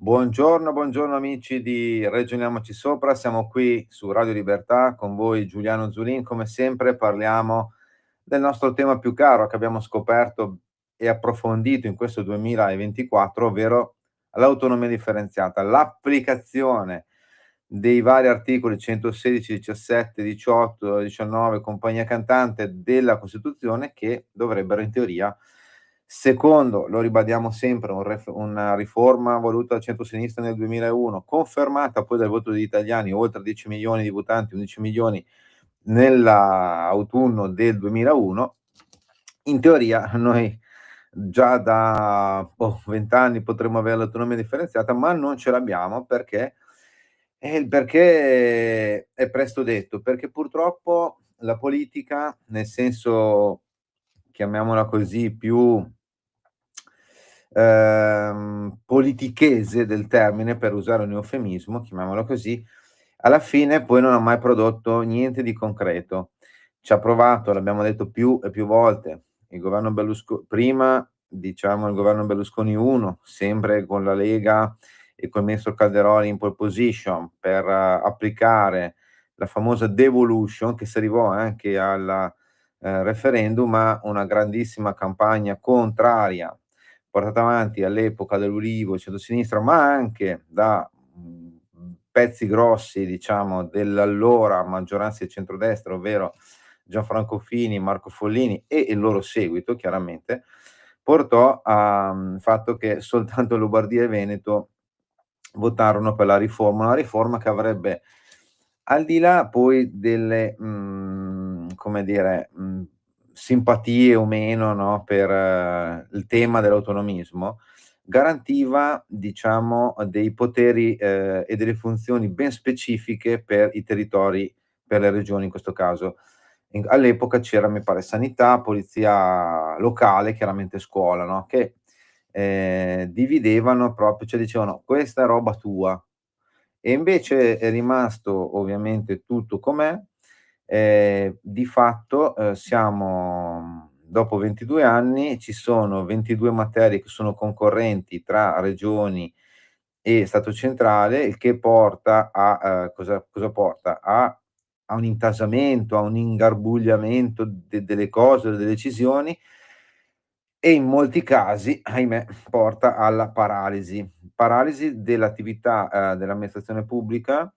Buongiorno amici di Ragioniamoci Sopra, siamo qui su Radio Libertà con voi Giuliano Zulin, come sempre parliamo del nostro tema più caro che abbiamo scoperto e approfondito in questo 2024, ovvero l'autonomia differenziata, l'applicazione dei vari articoli 116, 17, 18, 19, compagnia cantante della Costituzione che dovrebbero in teoria, secondo, lo ribadiamo sempre, una riforma voluta dal centro-sinistra nel 2001, confermata poi dal voto degli italiani, oltre 10 milioni di votanti, 11 milioni nell'autunno del 2001, in teoria noi già da 20 anni potremmo avere l'autonomia differenziata, ma non ce l'abbiamo perché il perché è presto detto, perché purtroppo la politica, nel senso, chiamiamola così, più politichese del termine, per usare un eufemismo, chiamiamolo così, alla fine poi non ha mai prodotto niente di concreto. Ci ha provato, l'abbiamo detto più e più volte, il governo prima, diciamo il governo Berlusconi 1, sempre con la Lega e col ministro Calderoli in pole position per applicare la famosa devolution, che si arrivò anche al referendum, ma una grandissima campagna contraria portata avanti all'epoca dall'Ulivo, centrosinistra, ma anche da pezzi grossi, diciamo, dell'allora maggioranza di centrodestra, ovvero Gianfranco Fini, Marco Follini e il loro seguito, chiaramente, portò a fatto che soltanto Lombardia e Veneto votarono per la riforma, una riforma che avrebbe, al di là poi delle, come dire, simpatie o meno, no, per il tema dell'autonomismo, garantiva, diciamo, dei poteri, e delle funzioni ben specifiche per i territori, per le regioni in questo caso. All'epoca c'era, mi pare, sanità, polizia locale, chiaramente scuola, no, che dividevano proprio, cioè dicevano: "Questa è roba tua". E invece è rimasto ovviamente tutto com'è. Di fatto, siamo dopo 22 anni, ci sono 22 materie che sono concorrenti tra regioni e Stato centrale, il che porta a cosa porta? A un intasamento, a un ingarbugliamento delle cose, delle decisioni, e in molti casi, ahimè, porta alla paralisi dell'attività, dell'amministrazione pubblica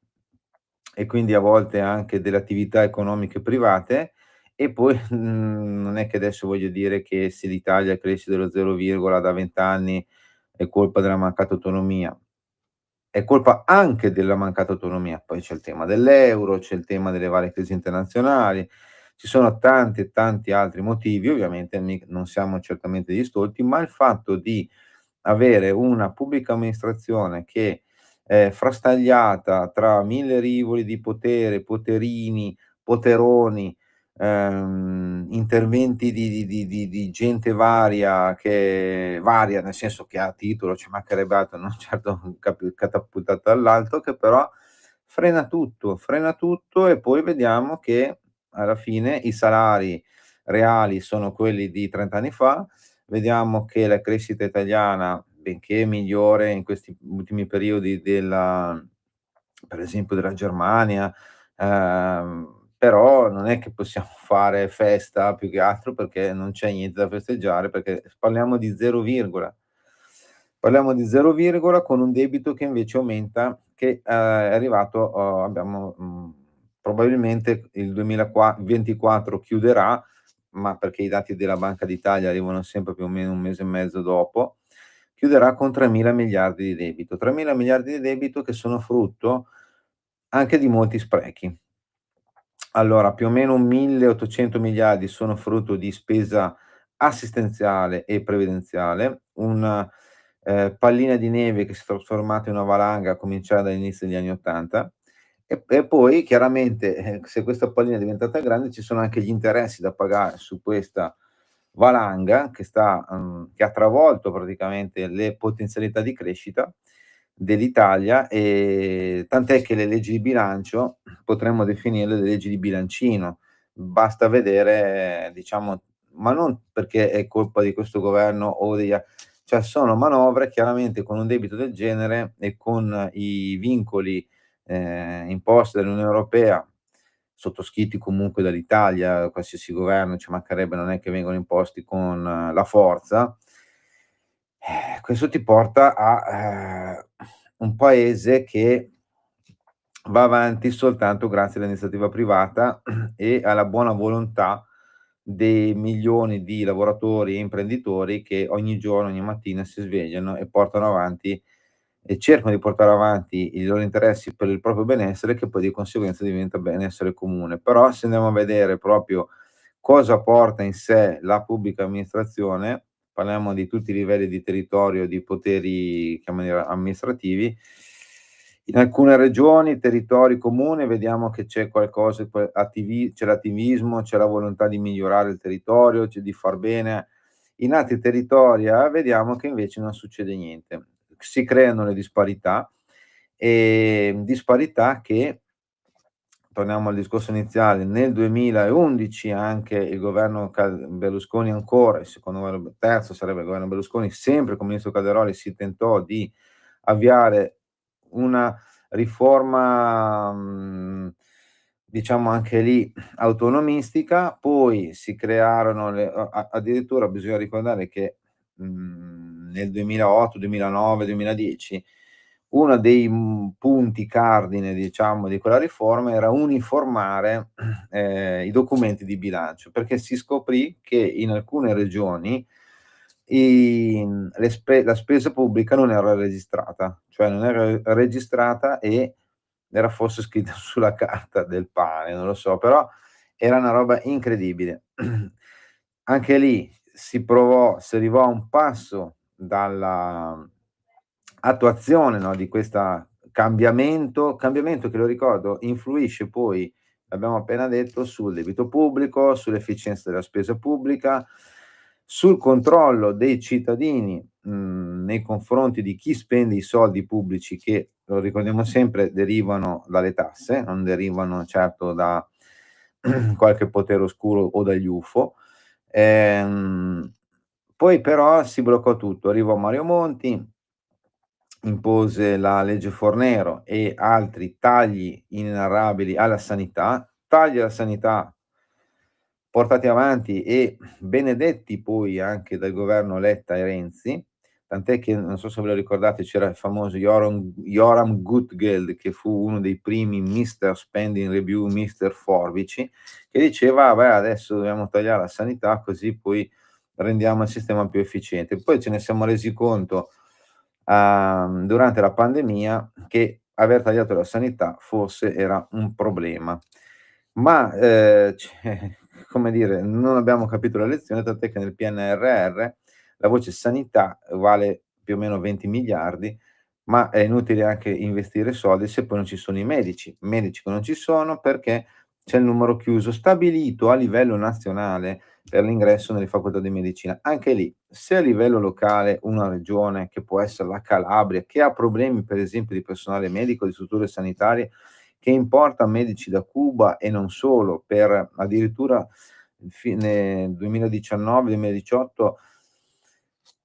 e quindi a volte anche delle attività economiche private. E poi, non è che adesso voglio dire che se l'Italia cresce dello 0, da 20 anni è colpa della mancata autonomia. È colpa anche della mancata autonomia. Poi c'è il tema dell'euro, c'è il tema delle varie crisi internazionali, ci sono tanti e tanti altri motivi, ovviamente non siamo certamente degli stolti, ma il fatto di avere una pubblica amministrazione che è frastagliata tra 1000 rivoli di potere, poterini, poteroni, interventi di gente varia, nel senso che ha titolo, ci mancherebbe altro, non certo catapultata dall'alto, che però frena tutto e poi vediamo che alla fine i salari reali sono quelli di 30 anni fa. Vediamo che la crescita italiana, benché migliore in questi ultimi periodi della, per esempio, della Germania, però non è che possiamo fare festa più che altro perché non c'è niente da festeggiare, perché parliamo di 0 virgola. Parliamo di 0 virgola con un debito che invece aumenta, che, è arrivato, abbiamo, probabilmente il 24 chiuderà, ma perché i dati della Banca d'Italia arrivano sempre più o meno 1 mese e mezzo dopo, chiuderà con 3.000 miliardi di debito. 3.000 miliardi di debito che sono frutto anche di molti sprechi. Allora, più o meno 1.800 miliardi sono frutto di spesa assistenziale e previdenziale, una, pallina di neve che si è trasformata in una valanga a cominciare dall'inizio degli anni '80, e poi chiaramente, se questa pallina è diventata grande, ci sono anche gli interessi da pagare su questa valanga che ha travolto praticamente le potenzialità di crescita dell'Italia, tant'è che le leggi di bilancio potremmo definirle le leggi di bilancino. Basta vedere, diciamo, ma non perché è colpa di questo governo o degli a Cioè sono manovre chiaramente con un debito del genere e con i vincoli, imposti dall'Unione Europea, sottoscritti comunque dall'Italia, qualsiasi governo, ci mancherebbe, non è che vengono imposti con la forza, questo ti porta a, un paese che va avanti soltanto grazie all'iniziativa privata e alla buona volontà dei milioni di lavoratori e imprenditori che ogni giorno, ogni mattina si svegliano e portano avanti e cercano di portare avanti i loro interessi per il proprio benessere, che poi di conseguenza diventa benessere comune. Però se andiamo a vedere proprio cosa porta in sé la pubblica amministrazione, parliamo di tutti i livelli di territorio, di poteri, chiamiamoli amministrativi, in alcune regioni, territori, comuni, vediamo che c'è qualcosa, c'è l'attivismo, c'è la volontà di migliorare il territorio, c'è di far bene. In altri territori, vediamo che invece non succede niente. Si creano le disparità, disparità che, torniamo al discorso iniziale, nel 2011 anche il governo Berlusconi ancora, il secondo governo, terzo sarebbe il governo Berlusconi, sempre con il ministro Calderoli si tentò di avviare una riforma, diciamo anche lì autonomistica, poi si crearono addirittura bisogna ricordare che, nel 2008, 2009, 2010 uno dei, punti cardine, diciamo, di quella riforma era uniformare, i documenti di bilancio, perché si scoprì che in alcune regioni la spesa pubblica non era registrata, cioè non era registrata e era forse scritta sulla carta del pane, non lo so, però era una roba incredibile. Anche lì si arrivò a un passo dalla attuazione, no, di questa cambiamento che, lo ricordo, influisce poi, l'abbiamo appena detto, sul debito pubblico, sull'efficienza della spesa pubblica, sul controllo dei cittadini, nei confronti di chi spende i soldi pubblici che, lo ricordiamo sempre, derivano dalle tasse, non derivano certo da qualche potere oscuro o dagli UFO. Ehm, Poi però si bloccò tutto. Arrivò Mario Monti, impose la legge Fornero e altri tagli inenarrabili alla sanità, tagli alla sanità portati avanti e benedetti poi anche dal governo Letta e Renzi, tant'è che, non so se ve lo ricordate, c'era il famoso Joram Gutgeld, che fu uno dei primi Mister Spending Review, Mister Forbici, che diceva: "Beh, adesso dobbiamo tagliare la sanità così poi rendiamo il sistema più efficiente". Poi ce ne siamo resi conto, durante la pandemia, che aver tagliato la sanità forse era un problema. Ma, cioè, come dire, non abbiamo capito la lezione, tant'è che nel PNRR la voce sanità vale più o meno 20 miliardi, ma è inutile anche investire soldi se poi non ci sono i medici. Medici che non ci sono perché c'è il numero chiuso stabilito a livello nazionale per l'ingresso nelle facoltà di medicina. Anche lì, se a livello locale una regione, che può essere la Calabria, che ha problemi per esempio di personale medico, di strutture sanitarie, che importa medici da Cuba e non solo, per addirittura fine 2019-2018,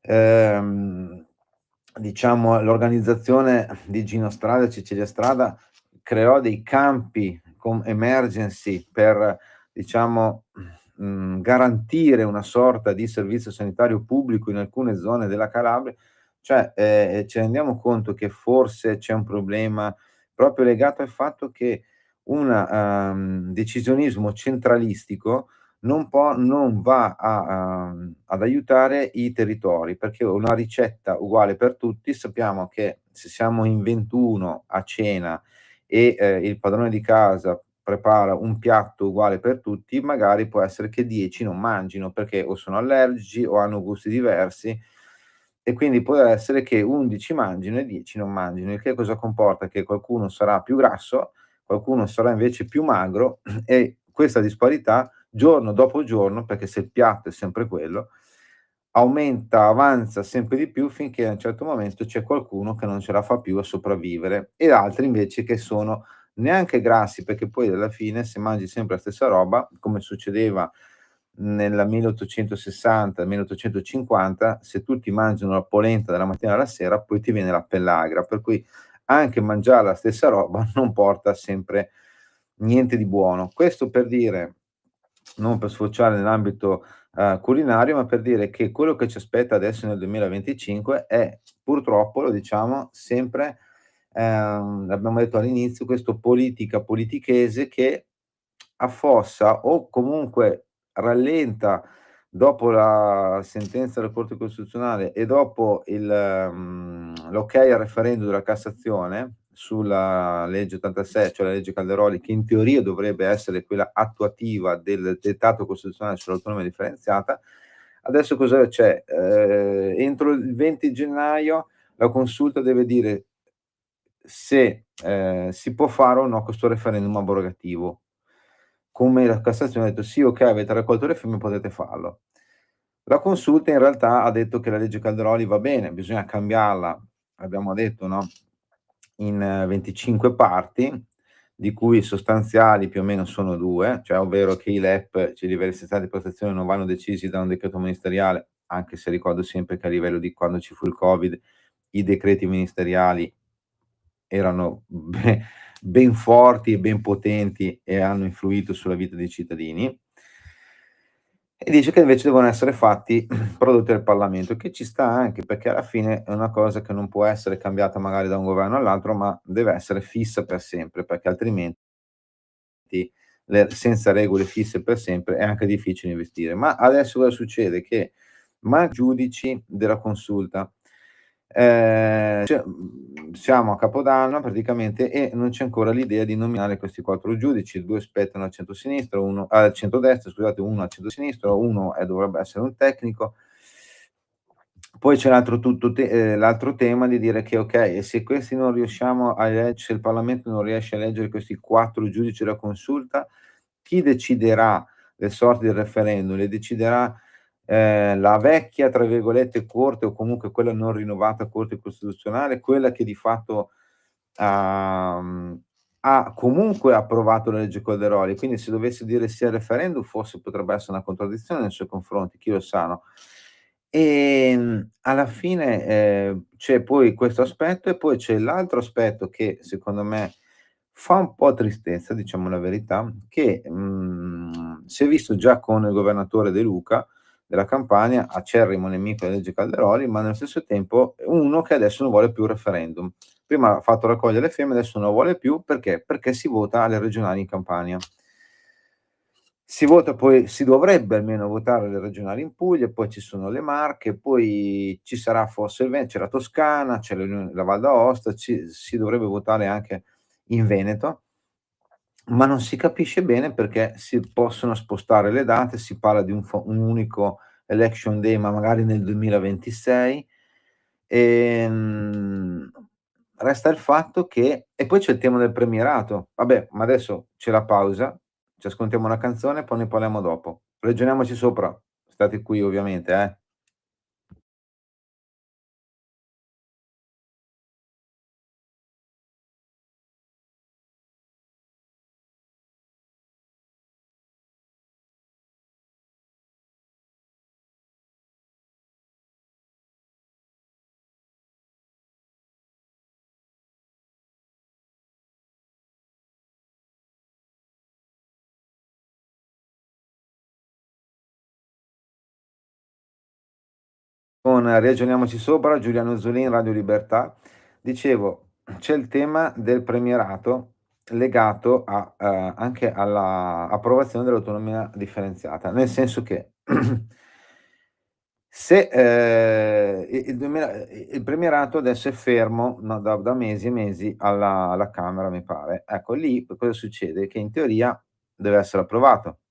ehm, diciamo l'organizzazione di Gino Strada e Cecilia Strada creò dei campi con emergency per, diciamo, garantire una sorta di servizio sanitario pubblico in alcune zone della Calabria, cioè, ci rendiamo conto che forse c'è un problema proprio legato al fatto che un, decisionismo centralistico non va ad aiutare i territori, perché una ricetta uguale per tutti, sappiamo che se siamo in 21 a cena e, il padrone di casa prepara un piatto uguale per tutti, magari può essere che 10 non mangino, perché o sono allergici o hanno gusti diversi e quindi può essere che 11 mangino e 10 non mangino, il che cosa comporta? Che qualcuno sarà più grasso, qualcuno sarà invece più magro e questa disparità giorno dopo giorno, perché se il piatto è sempre quello, aumenta, avanza sempre di più finché a un certo momento c'è qualcuno che non ce la fa più a sopravvivere e altri invece che sono neanche grassi, perché poi alla fine se mangi sempre la stessa roba, come succedeva nel 1860, 1850, se tu ti mangi una polenta dalla mattina alla sera, poi ti viene la pellagra, per cui anche mangiare la stessa roba non porta sempre niente di buono. Questo per dire, non per sfociare nell'ambito, culinario, ma per dire che quello che ci aspetta adesso nel 2025 è purtroppo, lo diciamo, sempre, l'abbiamo detto all'inizio, questo politichese che affossa o comunque rallenta dopo la sentenza della Corte Costituzionale e dopo l'okay al referendum della Cassazione sulla legge 86, cioè la legge Calderoli, che in teoria dovrebbe essere quella attuativa del dettato costituzionale sull'autonomia differenziata. Adesso cosa c'è? Entro il 20 gennaio la Consulta deve dire se, si può fare o no questo referendum abrogativo. Come la Cassazione ha detto: "Sì, okay, avete raccolto le firme, potete farlo". La Consulta in realtà ha detto che la legge Calderoli va bene, bisogna cambiarla, abbiamo detto, no, in 25 parti, di cui sostanziali più o meno sono 2, cioè ovvero che i LEP, cioè i livelli essenziali di protezione, non vanno decisi da un decreto ministeriale, anche se ricordo sempre che a livello di quando ci fu il Covid, i decreti ministeriali erano ben forti e ben potenti e hanno influito sulla vita dei cittadini. E dice che invece devono essere fatti prodotti dal Parlamento, che ci sta anche, perché alla fine è una cosa che non può essere cambiata magari da un governo all'altro, ma deve essere fissa per sempre, perché altrimenti senza regole fisse per sempre è anche difficile investire. Ma adesso cosa succede? Che giudici della Consulta. Siamo a Capodanno praticamente e non c'è ancora l'idea di nominare questi 4 giudici, 2 spettano al centrosinistra, 1 al centrodestra scusate, 1 al centrosinistra, 1 dovrebbe essere un tecnico. Poi c'è l'altro tema di dire che okay, e se questi non riusciamo a se il Parlamento non riesce a eleggere questi 4 giudici della Consulta, chi deciderà le sorti del referendum? Le deciderà, la "vecchia" tra virgolette corte o comunque quella non rinnovata Corte Costituzionale, quella che di fatto ha comunque approvato la legge Calderoli, quindi se dovesse dire sì al referendum forse potrebbe essere una contraddizione nei suoi confronti, chi lo sa, no? Alla fine, c'è poi questo aspetto e poi c'è l'altro aspetto che secondo me fa un po' tristezza, diciamo la verità, che, si è visto già con il governatore De Luca della Campania, acerrimo nemico della legge Calderoli, ma nello stesso tempo uno che adesso non vuole più il referendum. Prima ha fatto raccogliere le firme, adesso non lo vuole più perché? Perché si vota alle regionali in Campania. Si vota poi si dovrebbe almeno votare le regionali in Puglia, poi ci sono le Marche, poi ci sarà forse c'è la Toscana, c'è la Val d'Aosta, si dovrebbe votare anche in Veneto, ma non si capisce bene perché si possono spostare le date, si parla di un unico election day, ma magari nel 2026. Ehm, Resta il fatto che e poi c'è il tema del premierato. Vabbè, ma adesso c'è la pausa, ci ascoltiamo una canzone, poi ne parliamo dopo. Ragioniamoci sopra. State qui ovviamente, eh. Con Ragioniamoci sopra, Giuliano Zolin, Radio Libertà. Dicevo, c'è il tema del premierato legato anche alla approvazione dell'autonomia differenziata, nel senso che se, il premierato adesso è fermo, no, da mesi e mesi alla Camera mi pare. Ecco, lì cosa succede? Che in teoria deve essere approvato.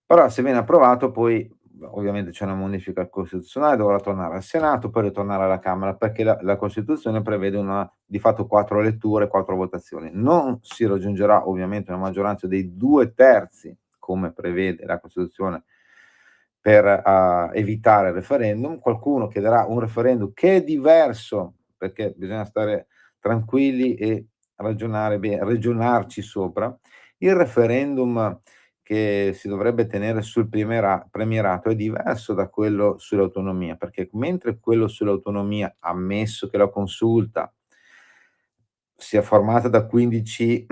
Però se viene approvato poi ovviamente c'è una modifica costituzionale, dovrà tornare al Senato, poi ritornare alla Camera, perché la Costituzione prevede una di fatto 4 letture, 4 votazioni. Non si raggiungerà ovviamente una maggioranza dei 2/3, come prevede la Costituzione, per, evitare il referendum. Qualcuno chiederà un referendum che è diverso, perché bisogna stare tranquilli e ragionarci sopra. Il referendum che si dovrebbe tenere sul premierato è diverso da quello sull'autonomia, perché mentre quello sull'autonomia, ammesso che la consulta sia formata da 15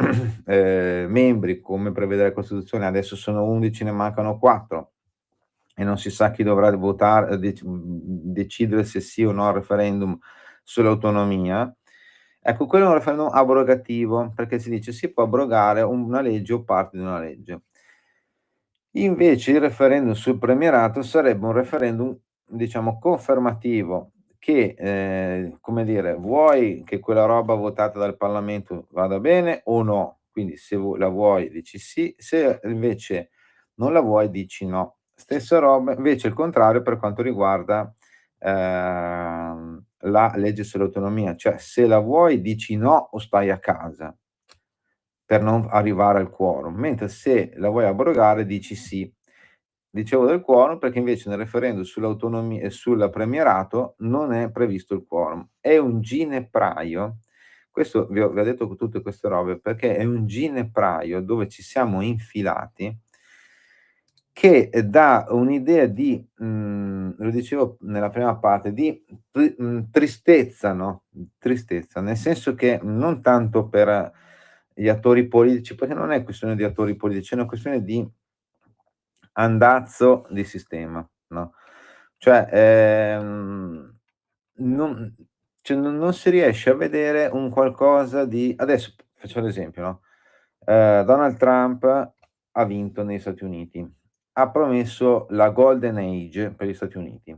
membri, come prevede la Costituzione, adesso sono 11, ne mancano 4 e non si sa chi dovrà decidere se sì o no al referendum sull'autonomia. Ecco, quello è un referendum abrogativo, perché si dice si può abrogare una legge o parte di una legge. Invece il referendum sul premierato sarebbe un referendum, diciamo, confermativo che, come dire, vuoi che quella roba votata dal Parlamento vada bene o no? Quindi se la vuoi dici sì, se invece non la vuoi dici no. Stessa roba invece il contrario per quanto riguarda, la legge sull'autonomia, cioè se la vuoi dici no o stai a casa per non arrivare al quorum, mentre se la vuoi abrogare dici sì. Dicevo del quorum perché invece nel referendum sull'autonomia e sul premierato non è previsto il quorum. È un ginepraio, questo vi ho detto tutte queste robe perché è un ginepraio dove ci siamo infilati che, dà un'idea di lo dicevo nella prima parte, di tristezza, no, tristezza, nel senso che non tanto per gli attori politici, perché non è questione di attori politici, è una questione di andazzo di sistema, no, cioè, non cioè non si riesce a vedere un qualcosa di adesso faccio l'esempio, no, Donald Trump ha vinto negli Stati Uniti, ha promesso la golden age per gli Stati Uniti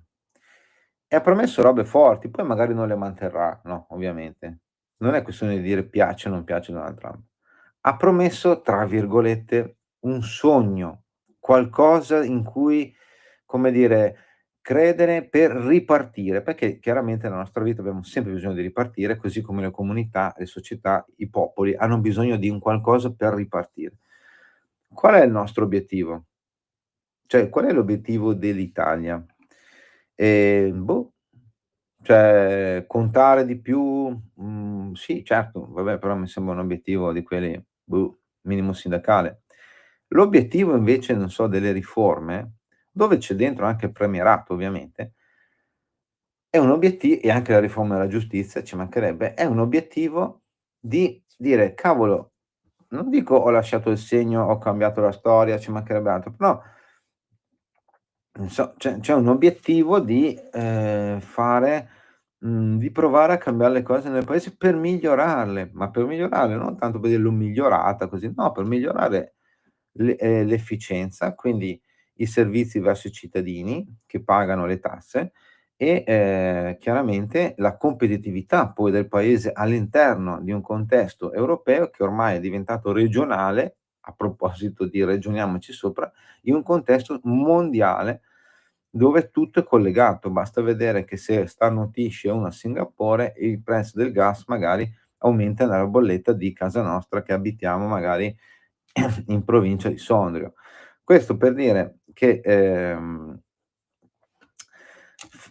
e ha promesso robe forti, poi magari non le manterrà, no, ovviamente. Non è questione di dire piace o non piace Donald Trump. Ha promesso, tra virgolette, "un sogno", qualcosa in cui, come dire, credere per ripartire, perché chiaramente nella nostra vita abbiamo sempre bisogno di ripartire, così come le comunità, le società, i popoli hanno bisogno di un qualcosa per ripartire. Qual è il nostro obiettivo? Cioè, qual è l'obiettivo dell'Italia? Boh, cioè contare di più, sì certo, vabbè, però mi sembra un obiettivo di quelli, boh, minimo sindacale. L'obiettivo invece, non so, delle riforme, dove c'è dentro anche il premierato ovviamente, è un e anche la riforma della giustizia, ci mancherebbe, è un obiettivo di dire: "Cavolo, non dico ho lasciato il segno, ho cambiato la storia, ci mancherebbe altro, però non so, c'è un obiettivo di, fare di provare a cambiare le cose nel paese per migliorarle, ma per migliorarle non tanto per dire: "L'ho migliorata così", no, per migliorare l'efficienza, quindi i servizi verso i cittadini che pagano le tasse e, chiaramente la competitività poi del paese all'interno di un contesto europeo che ormai è diventato regionale, a proposito di ragioniamoci sopra, in un contesto mondiale dove tutto è collegato. Basta vedere che se starnutisce uno a Singapore, il prezzo del gas magari aumenta nella bolletta di casa nostra che abitiamo magari in provincia di Sondrio. Questo per dire che,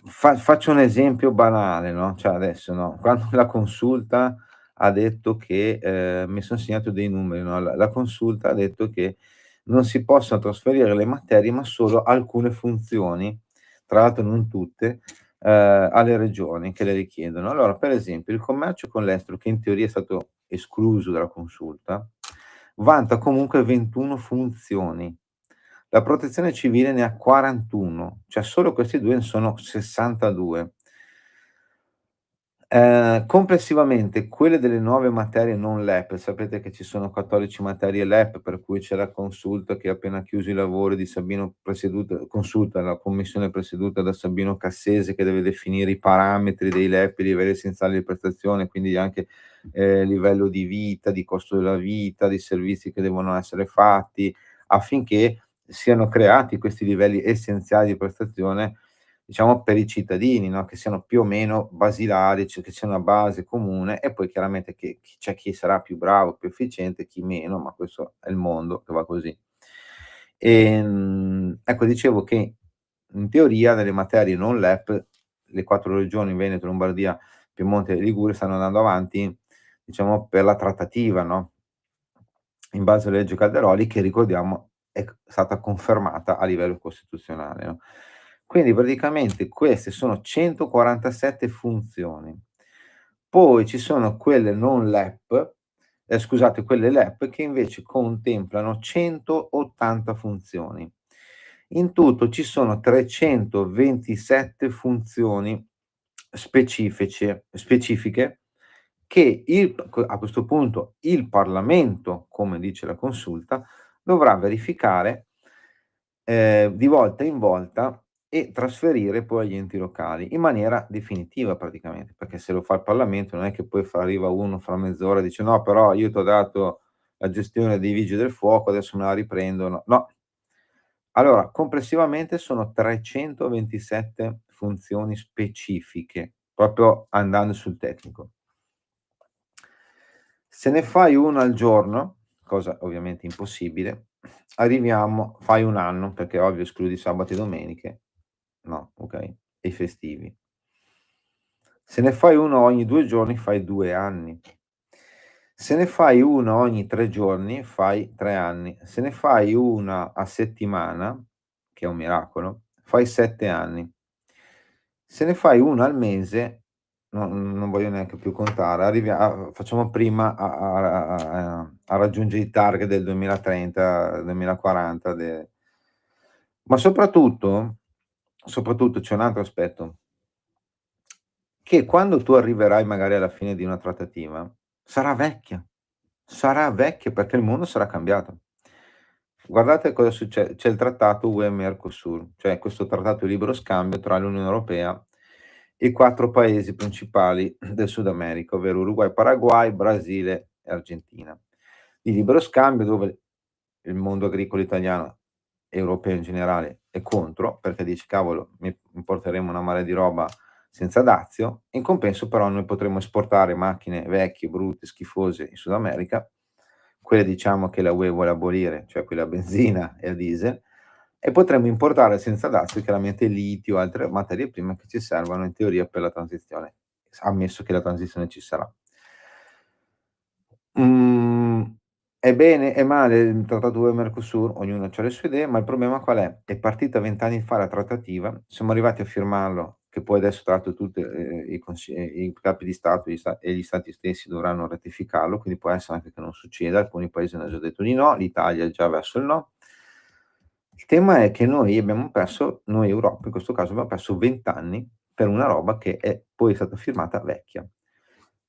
faccio un esempio banale, no, cioè adesso, no, quando la consulta ha detto che mi son segnato dei numeri, no, la consulta ha detto che non si possono trasferire le materie, ma solo alcune funzioni, tra l'altro non tutte, alle regioni che le richiedono. Allora, per esempio, il commercio con l'estero, che in teoria è stato escluso dalla consulta, vanta comunque 21 funzioni. La protezione civile ne ha 41, cioè solo questi 2 ne sono 62. Complessivamente quelle delle nuove materie non LEP, sapete che ci sono 14 materie LEP, per cui c'è la consulta che ha appena chiuso i lavori di Sabino presieduta consulta, la commissione presieduta da Sabino Cassese che deve definire i parametri dei LEP, i livelli essenziali di prestazione, quindi anche, livello di vita, di costo della vita, di servizi che devono essere fatti, affinché siano creati questi livelli essenziali di prestazione, diciamo per i cittadini, no, che siano più o meno basilari, cioè che sia una base comune e poi chiaramente che c'è chi sarà più bravo, più efficiente, chi meno, ma questo è il mondo che va così. Ecco dicevo che in teoria nelle materie non LEP, le 4 regioni Veneto, Lombardia, Piemonte e Liguria stanno andando avanti, diciamo per la trattativa, no, in base alla legge Calderoli che ricordiamo è stata confermata a livello costituzionale, no. Quindi praticamente queste sono 147 funzioni. Poi ci sono quelle non LEP, scusate, quelle LEP che invece contemplano 180 funzioni. In tutto ci sono 327 funzioni specifiche che a questo punto il Parlamento, come dice la consulta, dovrà verificare, di volta in volta e trasferire poi agli enti locali, in maniera definitiva praticamente, perché se lo fa il Parlamento non è che poi arriva uno fra mezz'ora e dice: "No, però io t'ho dato la gestione dei Vigili del Fuoco, adesso me la riprendono." No. Allora, complessivamente sono 327 funzioni specifiche, proprio andando sul tecnico. Se ne fai 1 al giorno, cosa ovviamente impossibile, fai 1 anno, perché ovvio escludi sabato e domeniche, no, okay, e i festivi. Se ne fai 1 ogni 2 giorni fai 2 anni. Se ne fai 1 ogni 3 giorni fai 3 anni. Se ne fai 1 a settimana, che è un miracolo, fai 7 anni. Se ne fai 1 al mese, non voglio neanche più contare, facciamo prima a raggiungere i target del 2030, 2040 ma soprattutto c'è un altro aspetto, che quando tu arriverai magari alla fine di una trattativa, sarà vecchia. Sarà vecchia perché il mondo sarà cambiato. Guardate cosa c'è il trattato UE-Mercosur, cioè questo trattato di libero scambio tra l'Unione Europea e i 4 paesi principali del Sud America, ovvero Uruguay, Paraguay, Brasile e Argentina. Di libero scambio dove il mondo agricolo italiano, europeo in generale, è contro, perché dice: "Cavolo, mi importeremo una marea di roba senza dazio, in compenso però noi potremo esportare macchine vecchie, brutte, schifose in Sud America, quelle diciamo che la UE vuole abolire, cioè quelle a benzina e a diesel, e potremmo importare senza dazio chiaramente litio, altre materie prime che ci servono in teoria per la transizione, ammesso che la transizione ci sarà." Mhmm, è bene, è male il trattato UE-Mercosur, ognuno c'ha le sue idee, ma il problema qual è? È partita 20 anni fa la trattativa, siamo arrivati a firmarlo, che poi adesso tra l'altro tutte, i capi di Stato e gli stati stessi dovranno ratificarlo, quindi può essere anche che non succeda, alcuni paesi hanno già detto di no, l'Italia è già verso il no. Il tema è che noi Europa in questo caso, abbiamo perso 20 anni per una roba che è poi stata firmata vecchia.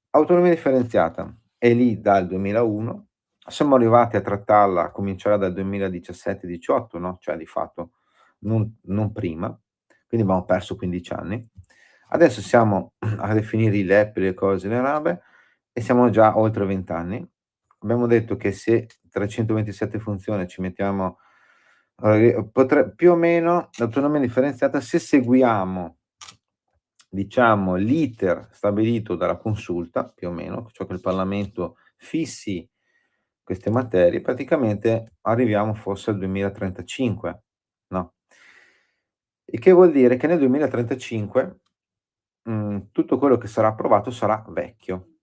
Autonomia differenziata è lì dal 2001, siamo arrivati a trattarla a cominciare dal 2017-18, no, cioè di fatto non prima, quindi abbiamo perso 15 anni. Adesso siamo a definire i LEP, le cose, le robe e siamo già oltre 20 anni. Abbiamo detto che se 327 funzioni ci mettiamo più o meno l'autonomia differenziata, se seguiamo diciamo l'iter stabilito dalla consulta, più o meno, cioè che il Parlamento fissi queste materie, praticamente arriviamo forse al 2035, no, il che vuol dire che nel 2035, tutto quello che sarà approvato sarà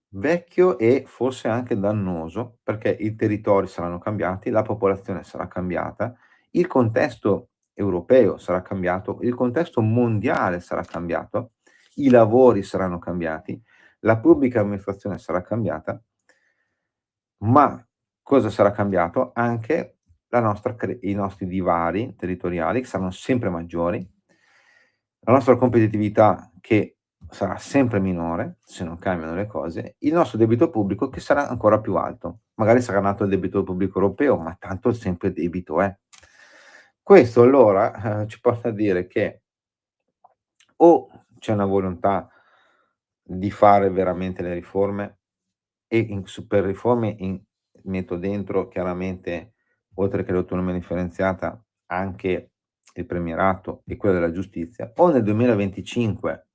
vecchio e forse anche dannoso, perché i territori saranno cambiati, la popolazione sarà cambiata, il contesto europeo sarà cambiato, il contesto mondiale sarà cambiato, i lavori saranno cambiati, la pubblica amministrazione sarà cambiata, ma cosa sarà cambiato? Anche i nostri divari territoriali che saranno sempre maggiori, la nostra competitività che sarà sempre minore, se non cambiano le cose, il nostro debito pubblico che sarà ancora più alto. Magari sarà nato il debito pubblico europeo, ma tanto sempre debito è. Questo allora, ci porta a dire che o c'è una volontà di fare veramente le riforme e per riforme metto dentro chiaramente, oltre che l'autonomia differenziata, anche il premierato e quello della giustizia, o nel 2025,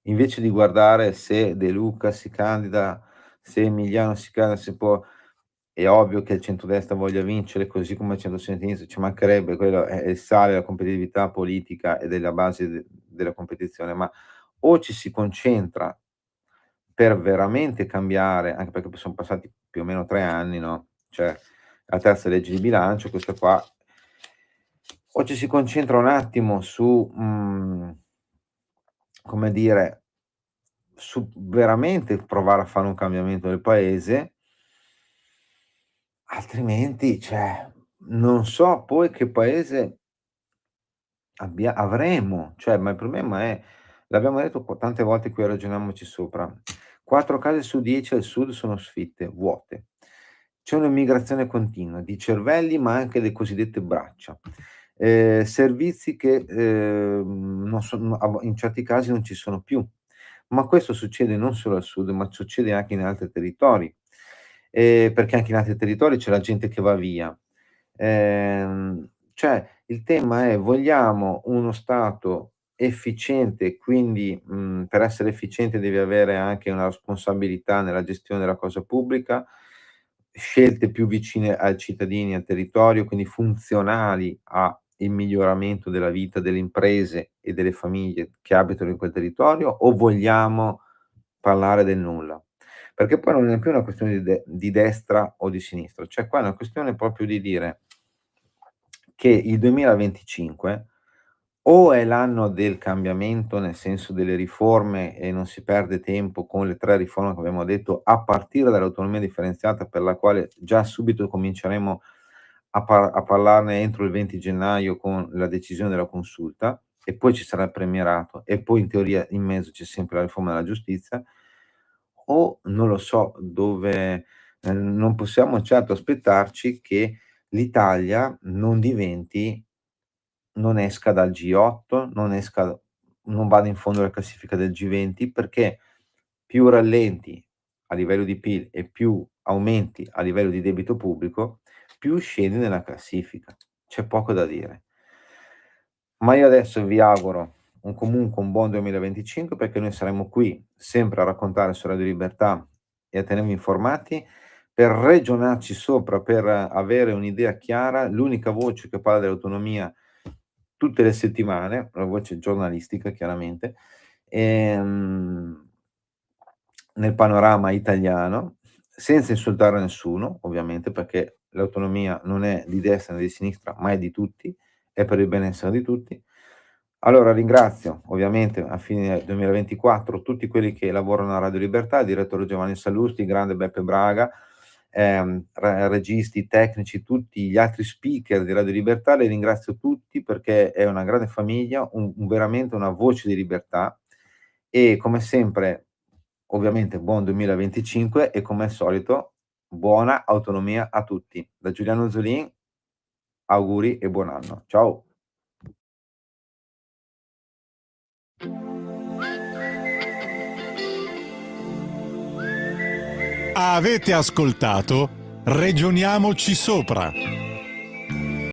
invece di guardare se De Luca si candida, se Emiliano si candida, se può, è ovvio che il centrodestra voglia vincere, così come il centrosinistra, ci mancherebbe, quello è il sale della competitività politica ed è la base della competizione, ma o ci si concentra per veramente cambiare, anche perché poi son passati più o meno 3 anni, no, cioè la terza legge di bilancio, questa qua. O ci si concentra un attimo su, come dire, su veramente provare a fare un cambiamento del paese, altrimenti, cioè, non so poi che paese avremo, cioè, ma il problema è, l'abbiamo detto tante volte qui a Ragioniamoci Sopra, 4 case su 10 al sud sono sfitte, vuote. C'è un'immigrazione continua di cervelli, ma anche le cosiddette braccia. Servizi che, non in certi casi non ci sono più. Ma questo succede non solo al sud, ma succede anche in altri territori, perché anche in altri territori c'è la gente che va via. Cioè il tema è: vogliamo uno Stato efficiente, quindi, per essere efficiente devi avere anche una responsabilità nella gestione della cosa pubblica, scelte più vicine ai cittadini e al territorio, quindi funzionali a il miglioramento della vita delle imprese e delle famiglie che abitano in quel territorio, o vogliamo parlare del nulla? Perché poi non è più una questione di destra o di sinistra, cioè qua è una questione proprio di dire che il 2025 o è l'anno del cambiamento, nel senso delle riforme, e non si perde tempo con le 3 riforme che abbiamo detto, a partire dall'autonomia differenziata, per la quale già subito cominceremo a parlarne entro il 20 gennaio con la decisione della consulta, e poi ci sarà il premierato, e poi in teoria in mezzo c'è sempre la riforma della giustizia, o non lo so dove, non possiamo certo aspettarci che l'Italia non esca dal G8, non vada in fondo alla classifica del G20, perché più rallenti a livello di PIL e più aumenti a livello di debito pubblico, più scendi nella classifica. C'è poco da dire. Ma io adesso vi auguro comunque un buon 2025, perché noi saremo qui sempre a raccontare su Radio Libertà e a tenervi informati, per ragionarci sopra, per avere un'idea chiara. L'unica voce che parla dell'autonomia tutte le settimane, una voce giornalistica chiaramente, ehm, nel panorama italiano, senza insultare nessuno, ovviamente, perché l'autonomia non è di destra né di sinistra, ma è di tutti, è per il benessere di tutti. Allora ringrazio ovviamente a fine 2024 tutti quelli che lavorano a Radio Libertà, il direttore Giovanni Sallusti, il grande Beppe Braga, registi, tecnici, tutti gli altri speaker di Radio Libertà. Li ringrazio tutti perché è una grande famiglia, veramente una voce di libertà, e come sempre ovviamente buon 2025, e come al solito buona autonomia a tutti. Da Giuliano Zolin auguri e buon anno. Ciao. Avete ascoltato Regioniamoci Sopra.